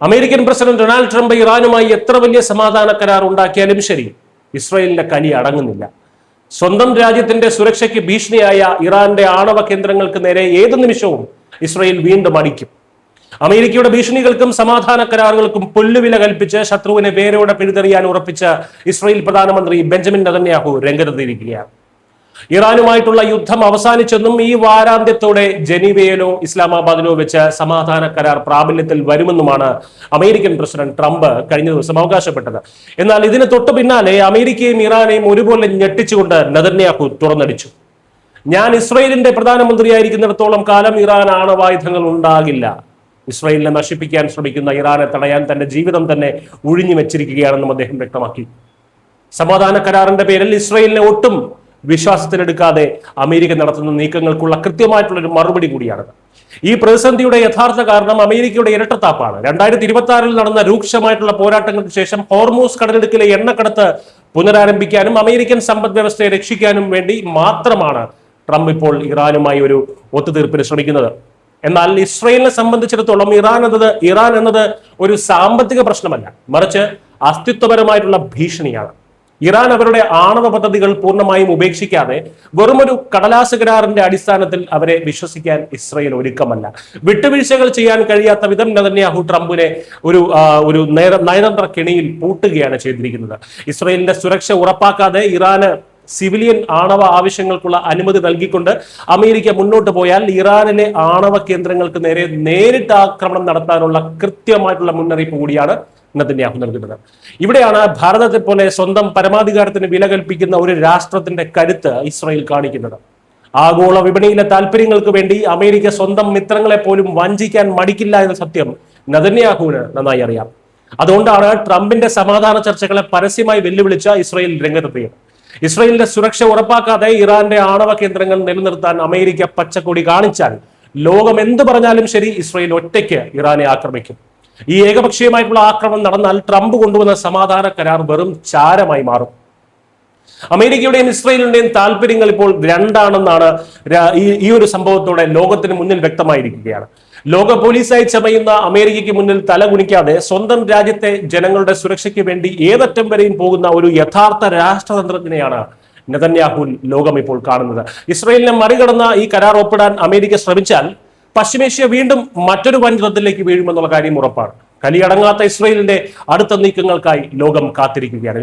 American president Donald Trump ഇറാനുമായി എത്ര വലിയ സമാധാന കരാർ ഉണ്ടാക്കിയാലും ശരി, ഇസ്രായേലിന്റെ കലി അടങ്ങുന്നില്ല. സ്വന്തം രാജ്യത്തിന്റെ സുരക്ഷയ്ക്ക് ഭീഷണിയായ ഇറാന്റെ ആണവ കേന്ദ്രങ്ങൾക്ക് നേരെ ഏത് നിമിഷവും ഇസ്രായേൽ വീണ്ടും അടിക്കും. അമേരിക്കയുടെ ഭീഷണികൾക്കും സമാധാന കരാറുകൾക്കും പുല്ലുവില കൽപ്പിച്ച് ശത്രുവിനെ വേരോടെ പിഴുതെറിയാൻ ഉറപ്പിച്ച ഇസ്രായേൽ പ്രധാനമന്ത്രി ബെഞ്ചമിൻ നെതന്യാഹു രംഗത്തെത്തിയിരിക്കുകയാണ്. ഇറാനുമായിട്ടുള്ള യുദ്ധം അവസാനിച്ചെന്നും ഈ വാരാന്ത്യത്തോടെ ജനീവയിലോ ഇസ്ലാമാബാദിലോ വെച്ച് സമാധാന കരാർ പ്രാബല്യത്തിൽ വരുമെന്നുമാണ് അമേരിക്കൻ പ്രസിഡന്റ് ട്രംപ് കഴിഞ്ഞ ദിവസം അവകാശപ്പെട്ടത്. എന്നാൽ ഇതിന് തൊട്ടു പിന്നാലെ അമേരിക്കയും ഇറാനെയും ഒരുപോലെ ഞെട്ടിച്ചുകൊണ്ട് നെതന്യാഹു തുറന്നടിച്ചു. ഞാൻ ഇസ്രായേലിന്റെ പ്രധാനമന്ത്രിയായിരിക്കുന്നിടത്തോളം കാലം ഇറാൻ ആണവായുധങ്ങൾ ഉണ്ടാകില്ല. ഇസ്രായേലിനെ നശിപ്പിക്കാൻ ശ്രമിക്കുന്ന ഇറാനെ തടയാൻ തന്റെ ജീവിതം തന്നെ ഒഴിഞ്ഞു വെച്ചിരിക്കുകയാണെന്നും അദ്ദേഹം വ്യക്തമാക്കി. സമാധാന കരാറിന്റെ പേരിൽ ഇസ്രായേലിനെ ഒട്ടും വിശ്വാസത്തിലെടുക്കാതെ അമേരിക്ക നടത്തുന്ന നീക്കങ്ങൾക്കുള്ള കൃത്യമായിട്ടുള്ള ഒരു മറുപടി കൂടിയാണ്. ഈ പ്രതിസന്ധിയുടെ യഥാർത്ഥ കാരണം അമേരിക്കയുടെ ഇരട്ടത്താപ്പാണ്. 2026 നടന്ന രൂക്ഷമായിട്ടുള്ള പോരാട്ടങ്ങൾക്ക് ശേഷം ഹോർമൂസ് കടലിടുക്കിലെ എണ്ണക്കടത്ത് പുനരാരംഭിക്കാനും അമേരിക്കൻ സമ്പദ് വ്യവസ്ഥയെ രക്ഷിക്കാനും വേണ്ടി മാത്രമാണ് ട്രംപ് ഇപ്പോൾ ഇറാനുമായി ഒരു ഒത്തുതീർപ്പിന് ശ്രമിക്കുന്നത്. എന്നാൽ ഇസ്രായേലിനെ സംബന്ധിച്ചിടത്തോളം ഇറാൻ എന്നത് ഒരു സാമ്പത്തിക പ്രശ്നമല്ല, മറിച്ച് അസ്തിത്വപരമായിട്ടുള്ള ഭീഷണിയാണ്. ഇറാൻ അവരുടെ ആണവ പദ്ധതികൾ പൂർണ്ണമായും ഉപേക്ഷിക്കാതെ വെറുമൊരു കടലാസ് കരാറിന്റെ അടിസ്ഥാനത്തിൽ അവരെ വിശ്വസിക്കാൻ ഇസ്രായേൽ ഒരുക്കമല്ല. വിട്ടുവീഴ്ചകൾ ചെയ്യാൻ കഴിയാത്ത വിധം നെതന്യാഹു ട്രംപിനെ ഒരു നയതന്ത്ര കെണിയിൽ പൂട്ടുകയാണ് ചെയ്തിരിക്കുന്നത്. ഇസ്രായേലിന്റെ സുരക്ഷ ഉറപ്പാക്കാതെ ഇറാന് സിവിലിയൻ ആണവ ആവശ്യങ്ങൾക്കുള്ള അനുമതി നൽകിക്കൊണ്ട് അമേരിക്ക മുന്നോട്ട് പോയാൽ ഇറാനിലെ ആണവ കേന്ദ്രങ്ങൾക്ക് നേരെ നേരിട്ട് ആക്രമണം നടത്താനുള്ള കൃത്യമായിട്ടുള്ള മുന്നറിയിപ്പ് കൂടിയാണ് നെതന്യാഹു നൽകുന്നത്. ഇവിടെയാണ് ഭാരതത്തെ പോലെ സ്വന്തം പരമാധികാരത്തിന് വില കൽപ്പിക്കുന്ന ഒരു രാഷ്ട്രത്തിന്റെ കരുത്ത് ഇസ്രായേൽ കാണിക്കുന്നത്. ആഗോള വിപണിയിലെ താല്പര്യങ്ങൾക്ക് വേണ്ടി അമേരിക്ക സ്വന്തം മിത്രങ്ങളെ പോലും വഞ്ചിക്കാൻ മടിക്കില്ല എന്ന സത്യം നെതന്യാഹുവിന് നന്നായി അറിയാം. അതുകൊണ്ടാണ് ട്രംപിന്റെ സമാധാന ചർച്ചകളെ പരസ്യമായി വെല്ലുവിളിച്ച ഇസ്രായേൽ രംഗത്തെത്തിയത്. ഇസ്രായേലിന്റെ സുരക്ഷ ഉറപ്പാക്കാതെ ഇറാന്റെ ആണവ കേന്ദ്രങ്ങൾ നിലനിർത്താൻ അമേരിക്ക പച്ചക്കൊടി കാണിച്ചാൽ ലോകം എന്ത് പറഞ്ഞാലും ശരി, ഇസ്രായേൽ ഒറ്റയ്ക്ക് ഇറാനെ ആക്രമിക്കും. ഈ ഏകപക്ഷീയമായിട്ടുള്ള ആക്രമണം നടന്നാൽ ട്രംപ് കൊണ്ടുവന്ന സമാധാന കരാർ വെറും ചാരമായി മാറും. അമേരിക്കയുടെയും ഇസ്രായേലിന്റെയും താല്പര്യങ്ങൾ ഇപ്പോൾ രണ്ടാണെന്നാണ് ഈ ഒരു സംഭവത്തോടെ ലോകത്തിന് മുന്നിൽ വ്യക്തമായിരിക്കുകയാണ്. ലോക പോലീസായി ചമയുന്ന അമേരിക്കയ്ക്ക് മുന്നിൽ തലകുനിക്കാതെ സ്വന്തം രാജ്യത്തെ ജനങ്ങളുടെ സുരക്ഷയ്ക്ക് വേണ്ടി ഏതറ്റം വരെയും പോകുന്ന ഒരു യഥാർത്ഥ രാഷ്ട്രതന്ത്രജ്ഞനെയാണ് നെതന്യാഹു ലോകം ഇപ്പോൾ കാണുന്നത്. ഇസ്രായേലിനെ മറികടന്ന ഈ കരാർ ഒപ്പിടാൻ അമേരിക്ക ശ്രമിച്ചാൽ പശ്ചിമേഷ്യ വീണ്ടും മറ്റൊരു വൻയുദ്ധത്തിലേക്ക് വീഴുമെന്നുള്ള കാര്യം ഉറപ്പാണ്. കലിയടങ്ങാത്ത ഇസ്രായേലിന്റെ അടുത്ത നീക്കങ്ങൾക്കായി ലോകം കാത്തിരിക്കുകയാണ്.